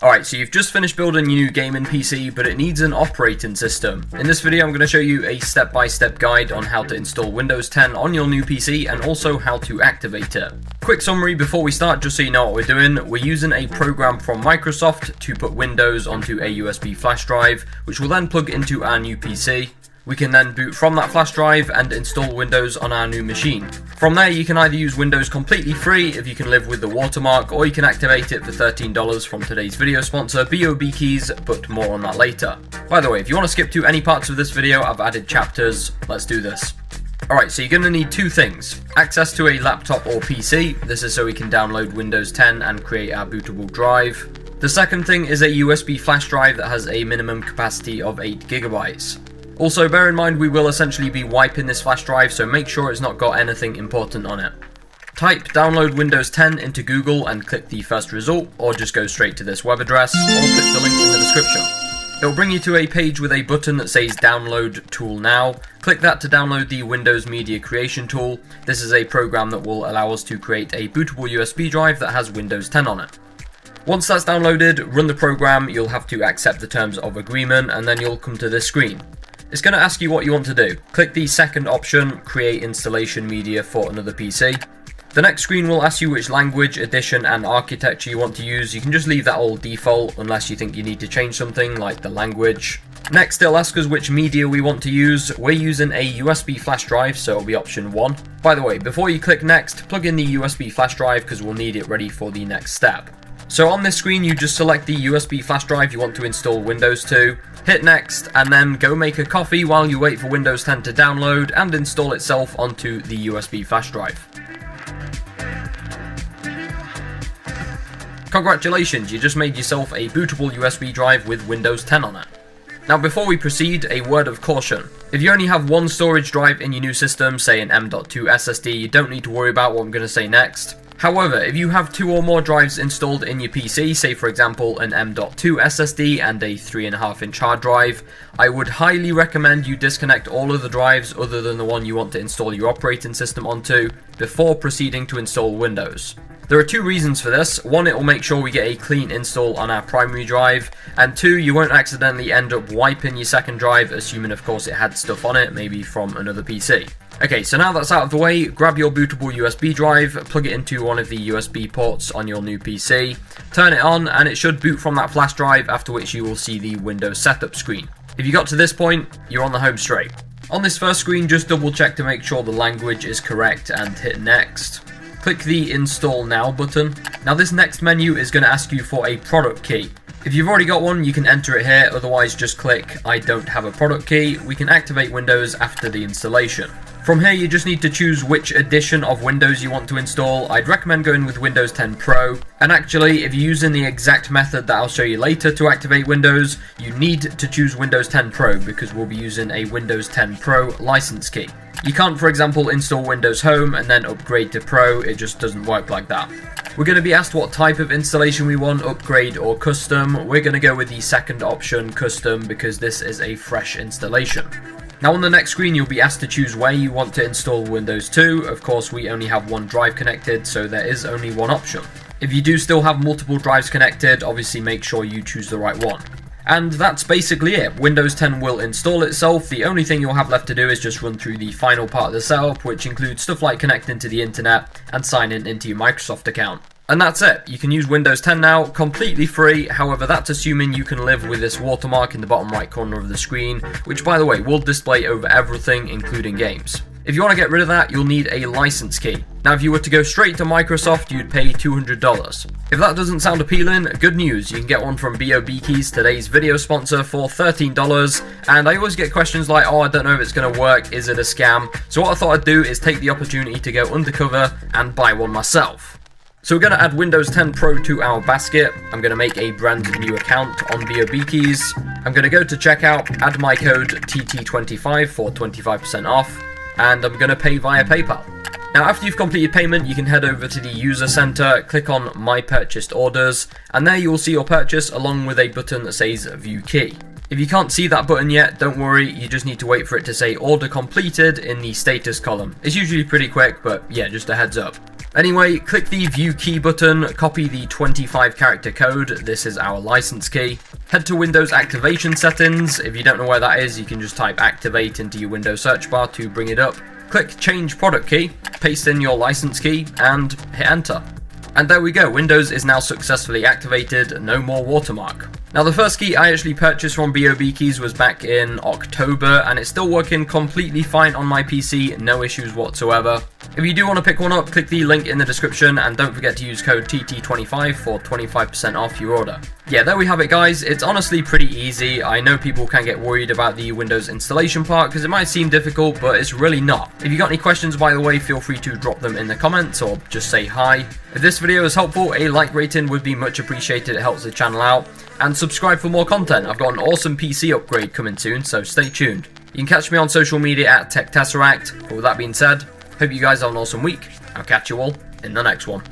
Alright, so you've just finished building your new gaming PC, but it needs an operating system. In this video I'm going to show you a step-by-step guide on how to install Windows 10 on your new PC and also how to activate it. Quick summary before we start, just so you know what we're doing. We're using a program from Microsoft to put Windows onto a USB flash drive, which will then plug into our new PC. We can then boot from that flash drive and install Windows on our new machine. From there you can either use Windows completely free if you can live with the watermark, or you can activate it for $13 from today's video sponsor BOBKeys, but more on that later. By the way, if you want to skip to any parts of this video, I've added chapters. Let's do this. Alright, so you're going to need two things. Access to a laptop or PC. This is so we can download Windows 10 and create our bootable drive. The second thing is a USB flash drive that has a minimum capacity of 8GB. Also, bear in mind we will essentially be wiping this flash drive, so make sure it's not got anything important on it. Type download Windows 10 into Google and click the first result, or just go straight to this web address, or click the link in the description. It will bring you to a page with a button that says download tool now. Click that to download the Windows Media Creation tool. This is a program that will allow us to create a bootable USB drive that has Windows 10 on it. Once that's downloaded, run the program. You'll have to accept the terms of agreement, and then you'll come to this screen. It's going to ask you what you want to do. Click the second option, create installation media for another PC. The next screen will ask you which language, edition and architecture you want to use. You can just leave that all default unless you think you need to change something like the language. Next it'll ask us which media we want to use. We're using a USB flash drive, so it'll be option 1. By the way, before you click next, plug in the USB flash drive because we'll need it ready for the next step. So on this screen you just select the USB flash drive you want to install Windows to, hit next, and then go make a coffee while you wait for Windows 10 to download and install itself onto the USB flash drive. Congratulations, you just made yourself a bootable USB drive with Windows 10 on it. Now before we proceed, a word of caution. If you only have one storage drive in your new system, say an M.2 SSD, you don't need to worry about what I'm going to say next. However, if you have 2 or more drives installed in your PC, say for example an M.2 SSD and a 3.5-inch hard drive, I would highly recommend you disconnect all of the drives other than the one you want to install your operating system onto before proceeding to install Windows. There are 2 reasons for this. 1, it will make sure we get a clean install on our primary drive, and 2, you won't accidentally end up wiping your second drive, assuming of course it had stuff on it, maybe from another PC. Okay, so now that's out of the way, grab your bootable USB drive, plug it into one of the USB ports on your new PC, turn it on, and it should boot from that flash drive, after which you will see the Windows setup screen. If you got to this point, you're on the home straight. On this first screen, just double check to make sure the language is correct and hit next. Click the Install Now button. Now this next menu is going to ask you for a product key. If you've already got one, you can enter it here, otherwise just click I don't have a product key. We can activate Windows after the installation. From here you just need to choose which edition of Windows you want to install. I'd recommend going with Windows 10 Pro. And actually, if you're using the exact method that I'll show you later to activate Windows, you need to choose Windows 10 Pro because we'll be using a Windows 10 Pro license key. You can't, for example, install Windows Home and then upgrade to Pro. It just doesn't work like that. We're going to be asked what type of installation we want, upgrade or custom. We're going to go with the second option, custom, because this is a fresh installation. Now on the next screen you'll be asked to choose where you want to install Windows 2. Of course we only have one drive connected, so there is only one option. If you do still have multiple drives connected, obviously make sure you choose the right one. And that's basically it. Windows 10 will install itself. The only thing you'll have left to do is just run through the final part of the setup, which includes stuff like connecting to the internet and signing into your Microsoft account. And that's it. You can use Windows 10 now, completely free. However, that's assuming you can live with this watermark in the bottom right corner of the screen, which by the way will display over everything, including games. If you want to get rid of that, you'll need a license key. Now if you were to go straight to Microsoft, you'd pay $200. If that doesn't sound appealing, good news, you can get one from BOBKeys, today's video sponsor, for $13. And I always get questions like, oh, I don't know if it's going to work, is it a scam? So what I thought I'd do is take the opportunity to go undercover and buy one myself. So we're going to add Windows 10 Pro to our basket. I'm going to make a brand new account on BOBKeys. I'm going to go to checkout, add my code TT25 for 25% off, and I'm going to pay via PayPal. Now after you've completed payment, you can head over to the user center, click on My Purchased Orders, and there you will see your purchase along with a button that says View Key. If you can't see that button yet, don't worry, you just need to wait for it to say Order Completed in the status column. It's usually pretty quick, but yeah, just a heads up. Anyway, click the view key button, copy the 25 character code, this is our license key. Head to Windows activation settings. If you don't know where that is, you can just type activate into your Windows search bar to bring it up. Click change product key, paste in your license key, and hit enter. And there we go, Windows is now successfully activated, no more watermark. Now the first key I actually purchased from BOB Keys was back in October, and it's still working completely fine on my PC, no issues whatsoever. If you do want to pick one up, click the link in the description, and don't forget to use code TT25 for 25% off your order. Yeah, there we have it guys, it's honestly pretty easy. I know people can get worried about the Windows installation part because it might seem difficult, but it's really not. If you got any questions, by the way, feel free to drop them in the comments or just say hi. If this video is helpful, a like rating would be much appreciated, it helps the channel out. And subscribe for more content. I've got an awesome PC upgrade coming soon, so stay tuned. You can catch me on social media at TechTesseract. But with that being said, hope you guys have an awesome week. I'll catch you all in the next one.